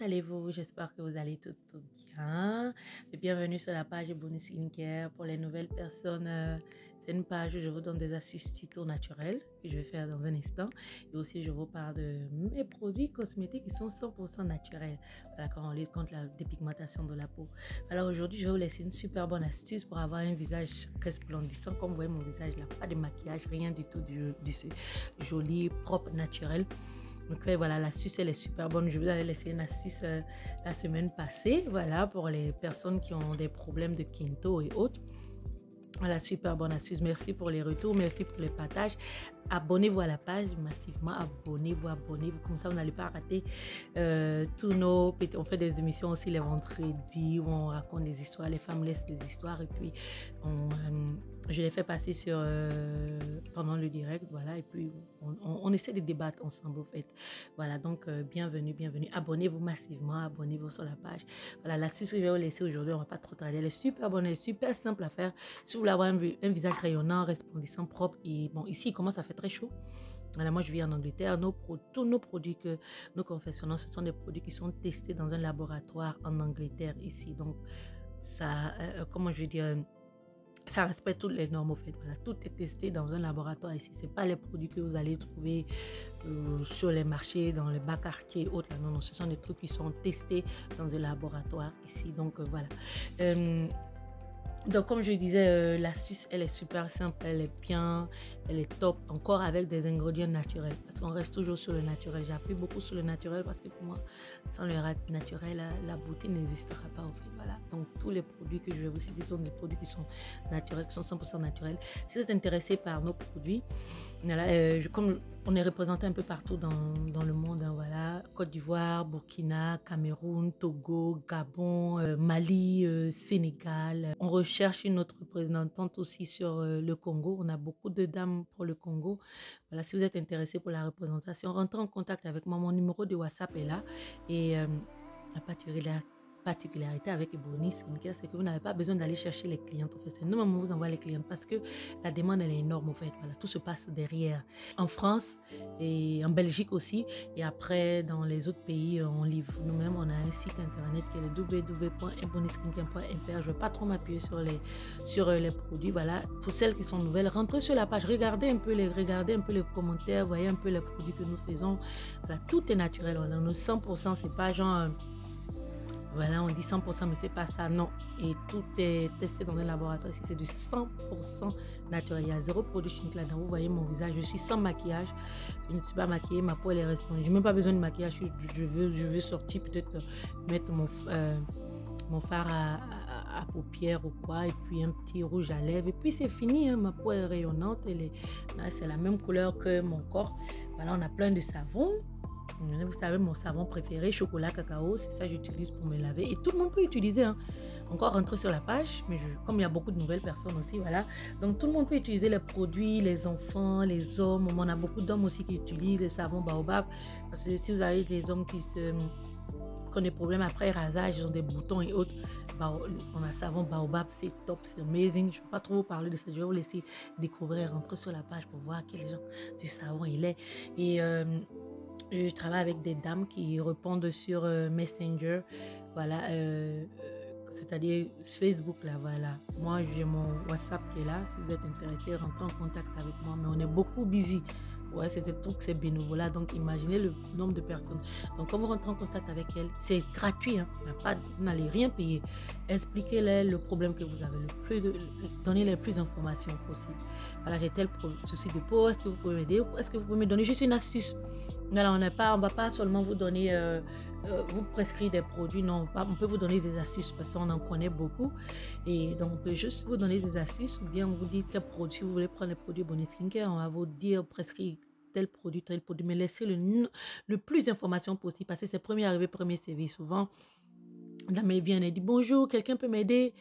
allez-vous? J'espère que vous allez tout bien. Et bienvenue sur la page Bonnie Skincare. Pour les nouvelles personnes, c'est une page où je vous donne des astuces tuto naturelles que je vais faire dans un instant. Et aussi, je vous parle de mes produits cosmétiques qui sont 100% naturels. Voilà, quand on lutte contre la dépigmentation de la peau. Alors aujourd'hui, je vais vous laisser une super bonne astuce pour avoir un visage resplendissant. Comme vous voyez mon visage là, pas de maquillage, rien du tout, du joli, propre, naturel. Donc voilà, l'astuce elle est super bonne. Je vous avais laissé une astuce la semaine passée, voilà, pour les personnes qui ont des problèmes de Kinto et autres. Voilà, super bonne astuce. Merci pour les retours, merci pour les partages. Abonnez-vous à la page massivement, abonnez-vous. Comme ça, vous n'allez pas rater tous nos... On fait des émissions aussi les vendredis où on raconte des histoires, les femmes laissent des histoires et puis je les fais passer sur pendant le direct, voilà, et puis on essaie de débattre ensemble, au fait. Voilà, donc bienvenue. Abonnez-vous massivement, abonnez-vous sur la page. Voilà, l'astuce que je vais vous laisser aujourd'hui, on ne va pas trop tarder. Elle est super bonne, elle est super simple à faire. Si vous voulez avoir un visage rayonnant, resplendissant, propre, et bon, ici, il commence à faire très chaud. Voilà, moi, je vis en Angleterre. Tous nos produits que nous confectionnons, ce sont des produits qui sont testés dans un laboratoire en Angleterre, ici. Donc, ça, comment je vais dire, ça respecte toutes les normes, au fait. Voilà, tout est testé dans un laboratoire ici. Ce n'est pas les produits que vous allez trouver sur les marchés, dans les bas quartiers et autres. Non, ce sont des trucs qui sont testés dans un laboratoire ici. Donc, voilà. Donc, comme je disais, l'astuce, elle est super simple, elle est bien, elle est top, encore avec des ingrédients naturels. Parce qu'on reste toujours sur le naturel. J'appuie beaucoup sur le naturel parce que pour moi, sans le naturel, la beauté n'existera pas, en fait. Voilà. Donc, tous les produits que je vais vous citer sont des produits qui sont naturels, qui sont 100% naturels. Si vous êtes intéressé par nos produits, voilà, comme on est représenté un peu partout dans le monde, hein, voilà, Côte d'Ivoire, Burkina, Cameroun, Togo, Gabon, Mali, Sénégal. On recherche une autre représentante aussi sur le Congo. On a beaucoup de dames pour le Congo. Voilà, si vous êtes intéressé pour la représentation, rentrez en contact avec moi. Mon numéro de WhatsApp est là. Et la particularité avec Bonnie Skincare, c'est que vous n'avez pas besoin d'aller chercher les clientes. En fait, c'est nous-mêmes vous envoie les clientes parce que la demande elle est énorme. En fait, voilà, tout se passe derrière. En France et en Belgique aussi. Et après, dans les autres pays, on livre. Nous-mêmes, on a un site internet qui est le www.bonnieskincare.fr. Je ne vais pas trop m'appuyer sur les produits. Voilà, pour celles qui sont nouvelles, rentrez sur la page, regardez un peu les commentaires, voyez un peu les produits que nous faisons. Voilà, tout est naturel. On a nos 100%, c'est pas genre... Voilà, on dit 100%, mais c'est pas ça, non. Et tout est testé dans un laboratoire ici, c'est du 100% naturel. Il y a zéro produit chimique là-dedans. Vous voyez mon visage, je suis sans maquillage. Je ne suis pas maquillée, ma peau elle est responsable. Je n'ai même pas besoin de maquillage. Je veux sortir, peut-être mettre mon fard à paupières ou quoi, et puis un petit rouge à lèvres. Et puis c'est fini, hein, ma peau est rayonnante. C'est la même couleur que mon corps. Voilà, on a plein de savons. Vous savez, mon savon préféré, chocolat cacao, c'est ça que j'utilise pour me laver. Et tout le monde peut utiliser. Hein. Encore rentrer sur la page, mais comme il y a beaucoup de nouvelles personnes aussi, voilà. Donc tout le monde peut utiliser les produits, les enfants, les hommes. On a beaucoup d'hommes aussi qui utilisent les savons baobab. Parce que si vous avez des hommes qui ont des problèmes après rasage, ils ont des boutons et autres. On a savon baobab, c'est top, c'est amazing. Je ne vais pas trop vous parler de ça. Je vais vous laisser découvrir, rentrer sur la page pour voir quel genre de savon il est. Et je travaille avec des dames qui répondent sur Messenger, voilà, c'est-à-dire Facebook, là, voilà. Moi, j'ai mon WhatsApp qui est là. Si vous êtes intéressé, rentrez en contact avec moi. Mais on est beaucoup busy. Ouais, c'est des trucs, c'est bénévolat. Donc, imaginez le nombre de personnes. Donc, quand vous rentrez en contact avec elle, c'est gratuit. Hein. Vous n'allez rien payer. Expliquez-leur le problème que vous avez. Donnez les plus d'informations possibles. Voilà, j'ai tel souci de peau. Est-ce que vous pouvez m'aider? Est-ce que vous pouvez me donner juste une astuce? Voilà, on ne va pas seulement vous donner, vous prescrire des produits. Non, on peut vous donner des astuces parce qu'on en connaît beaucoup. Et donc, on peut juste vous donner des astuces ou bien on vous dit quel produit, si vous voulez prendre les produits Bonnie Skincare, on va vous dire prescrire tel produit, mais laissez le plus d'informations possible parce que c'est premier arrivé, premier servi. Souvent, la mail vient et dit bonjour, quelqu'un peut m'aider,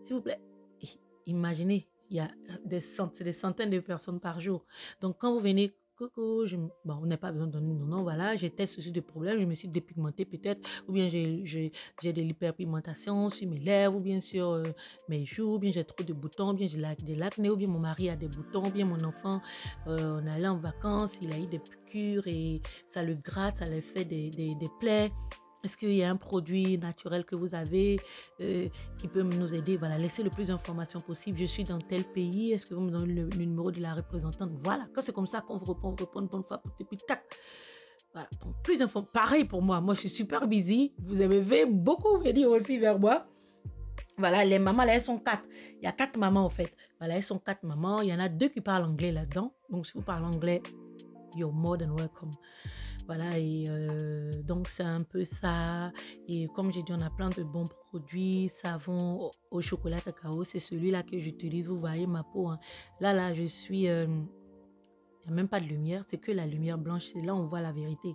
s'il vous plaît. Et imaginez, il y a des centaines de personnes par jour. Donc, quand vous venez, coucou, on n'a pas besoin de donner non, voilà, j'ai tel souci de problème, je me suis dépigmentée peut-être, ou bien j'ai de l'hyperpigmentation sur mes lèvres, ou bien sur mes joues, ou bien j'ai trop de boutons, ou bien j'ai de l'acné, ou bien mon mari a des boutons, ou bien mon enfant, on allait en vacances, il a eu des piqûres et ça le gratte, ça lui fait des plaies. Est-ce qu'il y a un produit naturel que vous avez qui peut nous aider? Voilà, laissez le plus d'informations possible. Je suis dans tel pays. Est-ce que vous me donnez le numéro de la représentante? Voilà, quand c'est comme ça qu'on vous répond une bonne fois, et puis tac. Voilà, donc plus d'informations. Pareil pour moi. Moi, je suis super busy. Vous avez beaucoup venir aussi vers moi. Voilà, les mamans, là, elles sont 4. Il y a 4 mamans, en fait. Voilà, elles sont 4 mamans. Il y en a 2 qui parlent anglais là-dedans. Donc, si vous parlez anglais, you're more than welcome. Voilà, et donc, c'est un peu ça. Et comme j'ai dit, on a plein de bons produits. Savon au chocolat cacao, c'est celui-là que j'utilise. Vous voyez ma peau. Hein. Là, je suis... il n'y a même pas de lumière. C'est que la lumière blanche. C'est là où on voit la vérité.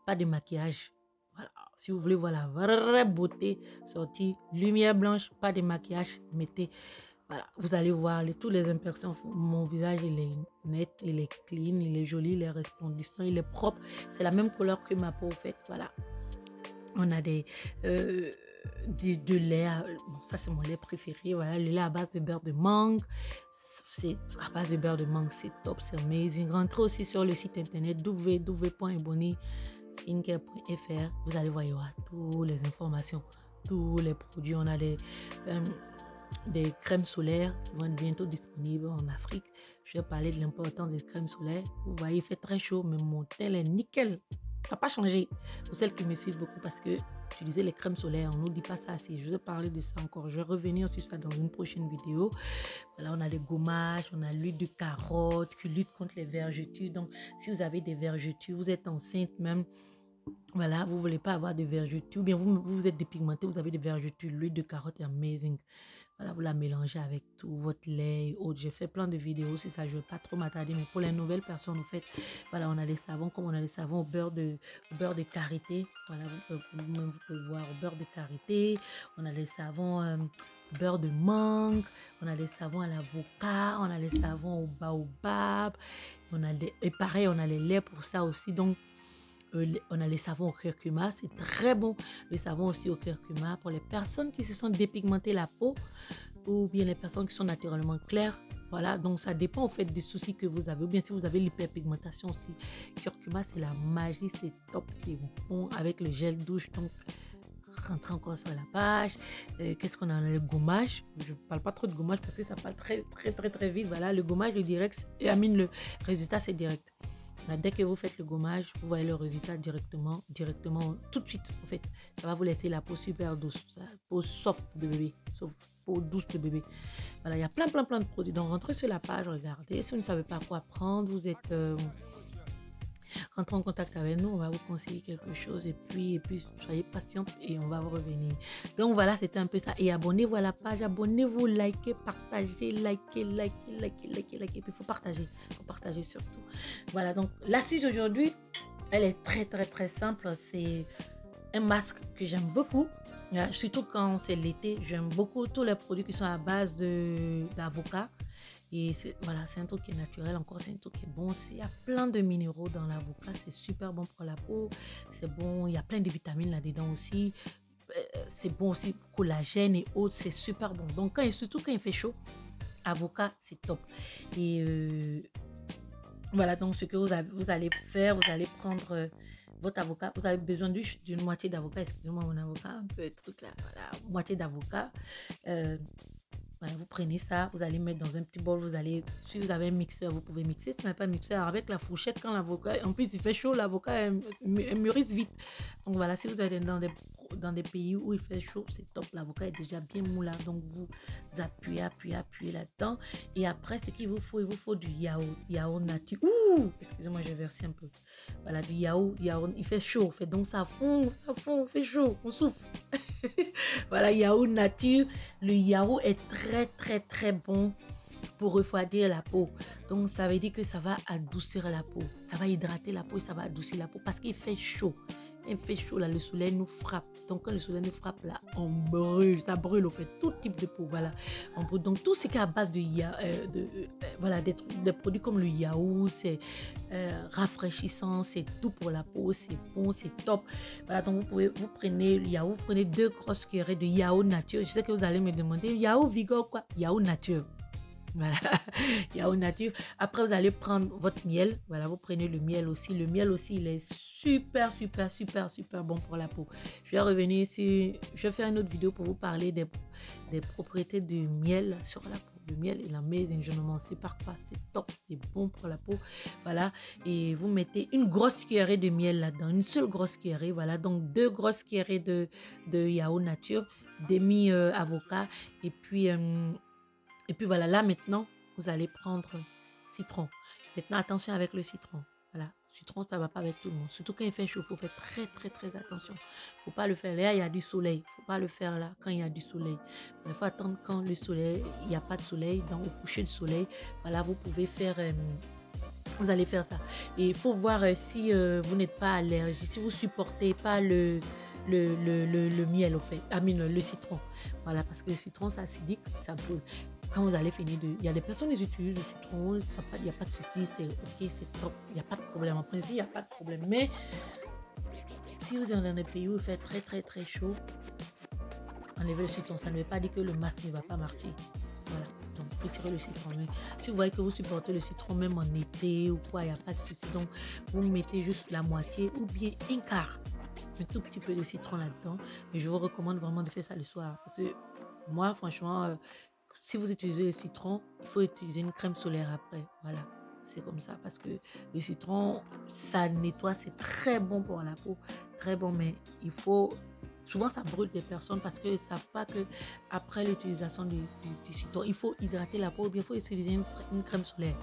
Pas de maquillage. Voilà. Si vous voulez voir la vraie beauté sortie, lumière blanche, pas de maquillage, mettez. Voilà, vous allez voir tous les imperfections. Mon visage, il est net, il est clean, il est joli, il est resplendissant, il est propre. C'est la même couleur que ma peau, en fait. Voilà. On a de lait. Bon, ça, c'est mon lait préféré. Voilà, le lait à base de beurre de mangue. C'est à base de beurre de mangue, c'est top, c'est amazing. Rentrez aussi sur le site internet www.ebony.skincare.fr. Vous allez voir, il y aura toutes les informations, tous les produits. On a des crèmes solaires qui vont être bientôt disponibles en Afrique. Je vais parler de l'importance des crèmes solaires. Vous voyez, il fait très chaud, mais mon teint est nickel. Ça n'a pas changé. Pour celles qui me suivent beaucoup, parce que utiliser les crèmes solaires, on ne nous dit pas ça assez. Je vais parler de ça encore. Je vais revenir sur ça dans une prochaine vidéo. Voilà, on a les gommages, on a l'huile de carotte qui lutte contre les vergetures. Donc, si vous avez des vergetures, vous êtes enceinte même, voilà, vous ne voulez pas avoir de vergetures, ou bien vous êtes dépigmenté, vous avez des vergetures, l'huile de carotte est amazing. Voilà, vous la mélangez avec tout votre lait et autres. J'ai fait plein de vidéos sur ça, je ne vais pas trop m'attarder, mais pour les nouvelles personnes, vous faites, voilà, on a les savons, comme on a les savons au beurre de karité. Voilà, vous pouvez voir au beurre de karité. On a les savons beurre de mangue, on a les savons à l'avocat, on a les savons au baobab, et pareil, on a les laits pour ça aussi. Donc, on a les savons au curcuma, c'est très bon. Le savon aussi au curcuma pour les personnes qui se sont dépigmentées la peau ou bien les personnes qui sont naturellement claires. Voilà, donc ça dépend en fait des soucis que vous avez. Ou bien si vous avez l'hyperpigmentation aussi. Curcuma, c'est la magie, c'est top, c'est bon avec le gel douche. Donc, rentrez encore sur la page. Qu'est-ce qu'on a? Le gommage. Je ne parle pas trop de gommage parce que ça parle très vite. Voilà, le gommage, le direct, le résultat, c'est direct. Dès que vous faites le gommage, vous voyez le résultat directement, tout de suite. En fait, ça va vous laisser la peau super douce, la peau soft de bébé, peau douce de bébé. Voilà, il y a plein de produits. Donc, rentrez sur la page, regardez. Si vous ne savez pas quoi prendre, vous êtes... rentrez en contact avec nous, on va vous conseiller quelque chose et puis soyez patiente et on va vous revenir. Donc voilà, c'était un peu ça. Et abonnez-vous à la page, abonnez-vous, likez, partagez, likez. Et puis il faut partager surtout. Voilà, donc l'astuce d'aujourd'hui, elle est très simple. C'est un masque que j'aime beaucoup. Surtout quand c'est l'été, j'aime beaucoup tous les produits qui sont à base d'avocat. Et voilà, c'est un truc qui est naturel, encore c'est un truc qui est bon. Il y a plein de minéraux dans l'avocat, c'est super bon pour la peau, c'est bon, il y a plein de vitamines là-dedans aussi. C'est bon aussi, collagène et autres, c'est super bon. Donc surtout quand il fait chaud, avocat, c'est top. Et voilà, donc ce que vous allez faire, vous allez prendre votre avocat, vous avez besoin d'une moitié d'avocat, excusez-moi mon avocat, un peu truc là, voilà, moitié d'avocat. Voilà, vous prenez ça, vous allez mettre dans un petit bol, si vous avez un mixeur, vous pouvez mixer. Si vous n'avez pas de mixeur, avec la fourchette, quand l'avocat, en plus il fait chaud, l'avocat mûrit vite. Donc voilà, si vous êtes dans des pays où il fait chaud, c'est top, l'avocat est déjà bien mou là. Donc vous appuyez là-dedans. Et après, ce qu'il vous faut du yaourt nature. Ouh, excusez-moi, j'ai versé un peu. Voilà, du yaourt, il fait chaud, en fait, donc ça fond, il fait chaud, on souffle. Voilà, yaourt nature. Le yaourt est très bon pour refroidir la peau. Donc ça veut dire que ça va adoucir la peau, ça va hydrater la peau et ça va adoucir la peau parce qu'il fait chaud. Il fait chaud là, le soleil nous frappe. Donc quand le soleil nous frappe là, on brûle, ça brûle, on fait tout type de peau. Voilà, on brûle. Donc tout ce qui est à base voilà, des produits comme le yaourt, c'est rafraîchissant, c'est tout pour la peau, c'est bon, c'est top. Voilà, donc vous prenez le yaourt, vous prenez 2 grosses cuillerées de yaourt nature. Je sais que vous allez me demander, yaourt Vigor quoi? Yaourt nature. Voilà, Yao nature. Après, vous allez prendre votre miel. Voilà, vous prenez le miel aussi. Le miel aussi, il est super, super, super, super bon pour la peau. Je vais revenir ici. Je vais faire une autre vidéo pour vous parler des propriétés du miel sur la peau. Le miel est amazing, je ne m'en sépare pas. C'est top, c'est bon pour la peau. Voilà, et vous mettez une grosse cuillerée de miel là-dedans. Une seule grosse cuillerée. Voilà, donc 2 grosses cuillerées de Yao nature, demi avocat et puis voilà, là maintenant, vous allez prendre citron. Maintenant, attention avec le citron. Voilà, citron, ça ne va pas avec tout le monde. Surtout quand il fait chaud, il faut faire très, très, très attention. Il ne faut pas le faire là, il y a du soleil. Il ne faut pas le faire là, quand il y a du soleil. Il faut attendre quand le soleil, il n'y a pas de soleil, donc au coucher du soleil. Voilà, vous pouvez faire... vous allez faire ça. Et il faut voir si vous n'êtes pas allergique, si vous ne supportez pas le miel, au fait. Le citron. Voilà, parce que le citron, c'est acidique, ça brûle. Quand vous allez finir de... Il y a des personnes qui utilisent le citron, il n'y a pas de souci, c'est ok, c'est top, il n'y a pas de problème. En principe, il n'y a pas de problème. Mais si vous êtes dans un pays où il fait très, très, très chaud, enlevez le citron. Ça ne veut pas dire que le masque ne va pas marcher. Voilà, donc retirez le citron. Mais si vous voyez que vous supportez le citron même en été ou quoi, il n'y a pas de souci. Donc, vous mettez juste la moitié ou bien un quart. Un tout petit peu de citron là-dedans. Mais je vous recommande vraiment de faire ça le soir. Parce que moi, franchement... si vous utilisez le citron, il faut utiliser une crème solaire après. Voilà, c'est comme ça parce que le citron, ça nettoie, c'est très bon pour la peau, très bon, mais il faut... Souvent, ça brûle des personnes parce qu'ils ne savent pas qu'après l'utilisation du citron, il faut hydrater la peau ou bien il faut utiliser une crème solaire.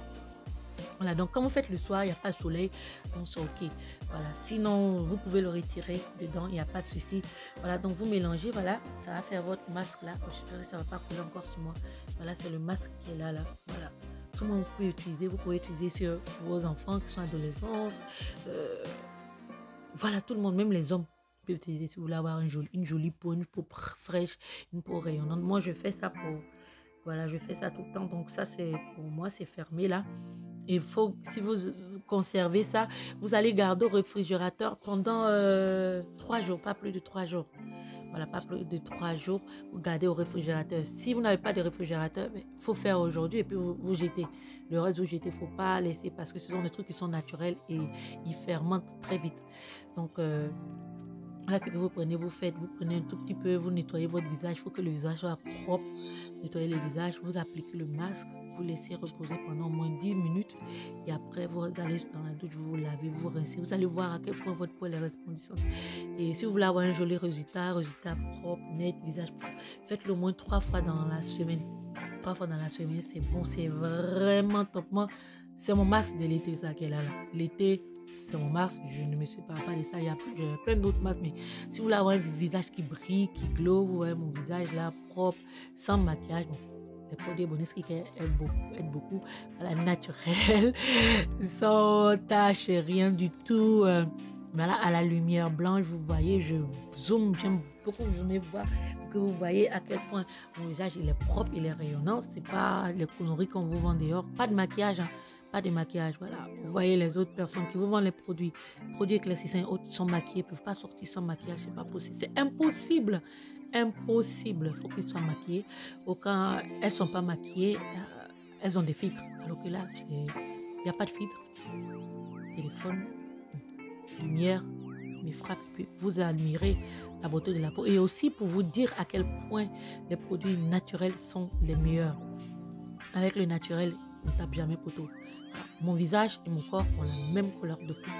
Voilà, donc quand vous faites le soir, il n'y a pas de soleil, donc c'est ok. Voilà, sinon vous pouvez le retirer dedans, il n'y a pas de souci. Voilà, donc vous mélangez, voilà, ça va faire votre masque là. J'espère que ça ne va pas couler encore sur moi. Voilà, c'est le masque qui est là, là. Voilà, tout le monde vous pouvez utiliser sur vos enfants qui sont adolescents. Voilà, tout le monde, même les hommes peuvent utiliser si vous voulez avoir une jolie peau, une peau fraîche, une peau rayonnante. Moi, je fais ça pour... Voilà, je fais ça tout le temps. Donc ça, c'est pour moi, c'est fermé là. Il faut, si vous conservez ça, vous allez garder au réfrigérateur pendant 3 jours, pas plus de 3 jours. Voilà, pas plus de 3 jours, vous gardez au réfrigérateur. Si vous n'avez pas de réfrigérateur, il faut faire aujourd'hui et puis vous jetez. Le reste, vous jetez, il ne faut pas laisser parce que ce sont des trucs qui sont naturels et ils fermentent très vite. Donc, là, c'est que vous prenez, vous prenez un tout petit peu, vous nettoyez votre visage. Il faut que le visage soit propre. Nettoyez le visage, vous appliquez le masque, vous laissez reposer pendant au moins 10 minutes. Et après, vous allez dans la douche, vous lavez, vous rincez. Vous allez voir à quel point votre peau est resplendissante. Et si vous voulez avoir un joli résultat propre, net, visage propre, faites-le au moins 3 fois dans la semaine. 3 fois dans la semaine, c'est bon, c'est vraiment top. Moi, c'est mon masque de l'été, ça qui est là. L'été, c'est mon masque, je ne me sépare pas de ça. Il y a plein d'autres masques, mais si vous voulez avoir un visage qui brille, qui glow, vous voyez mon visage là, propre, sans maquillage, bon, les produits Bonesky aident beaucoup. Voilà, naturel, sans tache, rien du tout. Voilà, à la lumière blanche, vous voyez, je zoome, j'aime beaucoup zoomer, voir que vous voyez à quel point mon visage il est propre, il est rayonnant. C'est pas les conneries qu'on vous vend dehors, pas de maquillage, hein. Pas de maquillage, voilà. Vous voyez les autres personnes qui vous vendent les produits éclaircissants et autres sont maquillés, ne peuvent pas sortir sans maquillage, c'est pas possible. C'est impossible. Impossible. Il faut qu'ils soient maquillés. Ou quand elles ne sont pas maquillées, elles ont des filtres. Alors que là, il n'y a pas de filtre. Téléphone, lumière, mes frappes, puis vous admirez la beauté de la peau. Et aussi pour vous dire à quel point les produits naturels sont les meilleurs. Avec le naturel, on ne tape jamais poteau. Mon visage et mon corps ont la même couleur de peau,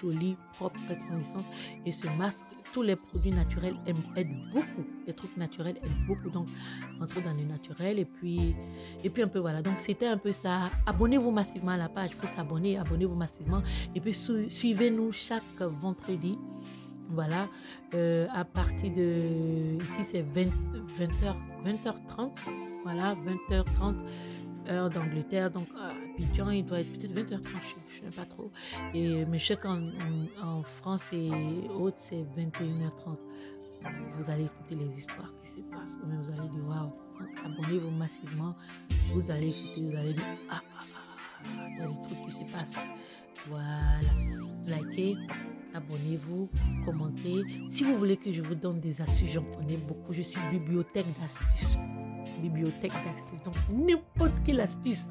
jolie, propre, resplendissante. Et ce masque, tous les produits naturels aident beaucoup. Les trucs naturels aident beaucoup. Donc, rentrez dans le naturel et puis un peu voilà. Donc, c'était un peu ça. Abonnez-vous massivement à la page. Il faut s'abonner, abonnez-vous massivement. Et puis, suivez-nous chaque vendredi. Voilà, à partir de... Ici, c'est 20h30. Voilà, 20h30. Heure d'Angleterre, donc à Abidjan, il doit être peut-être 20h30, je ne sais pas trop. Mais je sais qu'en France et autres, c'est 21h30. Vous allez écouter les histoires qui se passent, mais vous allez dire waouh. Abonnez-vous massivement, vous allez écouter, vous allez dire il y a des trucs qui se passent. Voilà, likez, abonnez-vous, commentez. Si vous voulez que je vous donne des astuces, j'en connais beaucoup. Je suis bibliothèque d'astuces. bibliothèque d'astuces. Donc, n'importe quelle astuce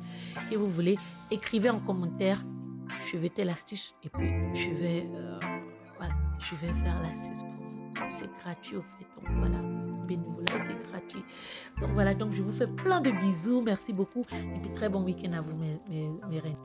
que vous voulez, écrivez en commentaire. Je vais telle astuce et puis je vais faire l'astuce pour vous. C'est gratuit au fait. Donc voilà, c'est bénévolat, c'est gratuit. Donc voilà, donc je vous fais plein de bisous. Merci beaucoup. Et puis très bon week-end à vous, mes reines.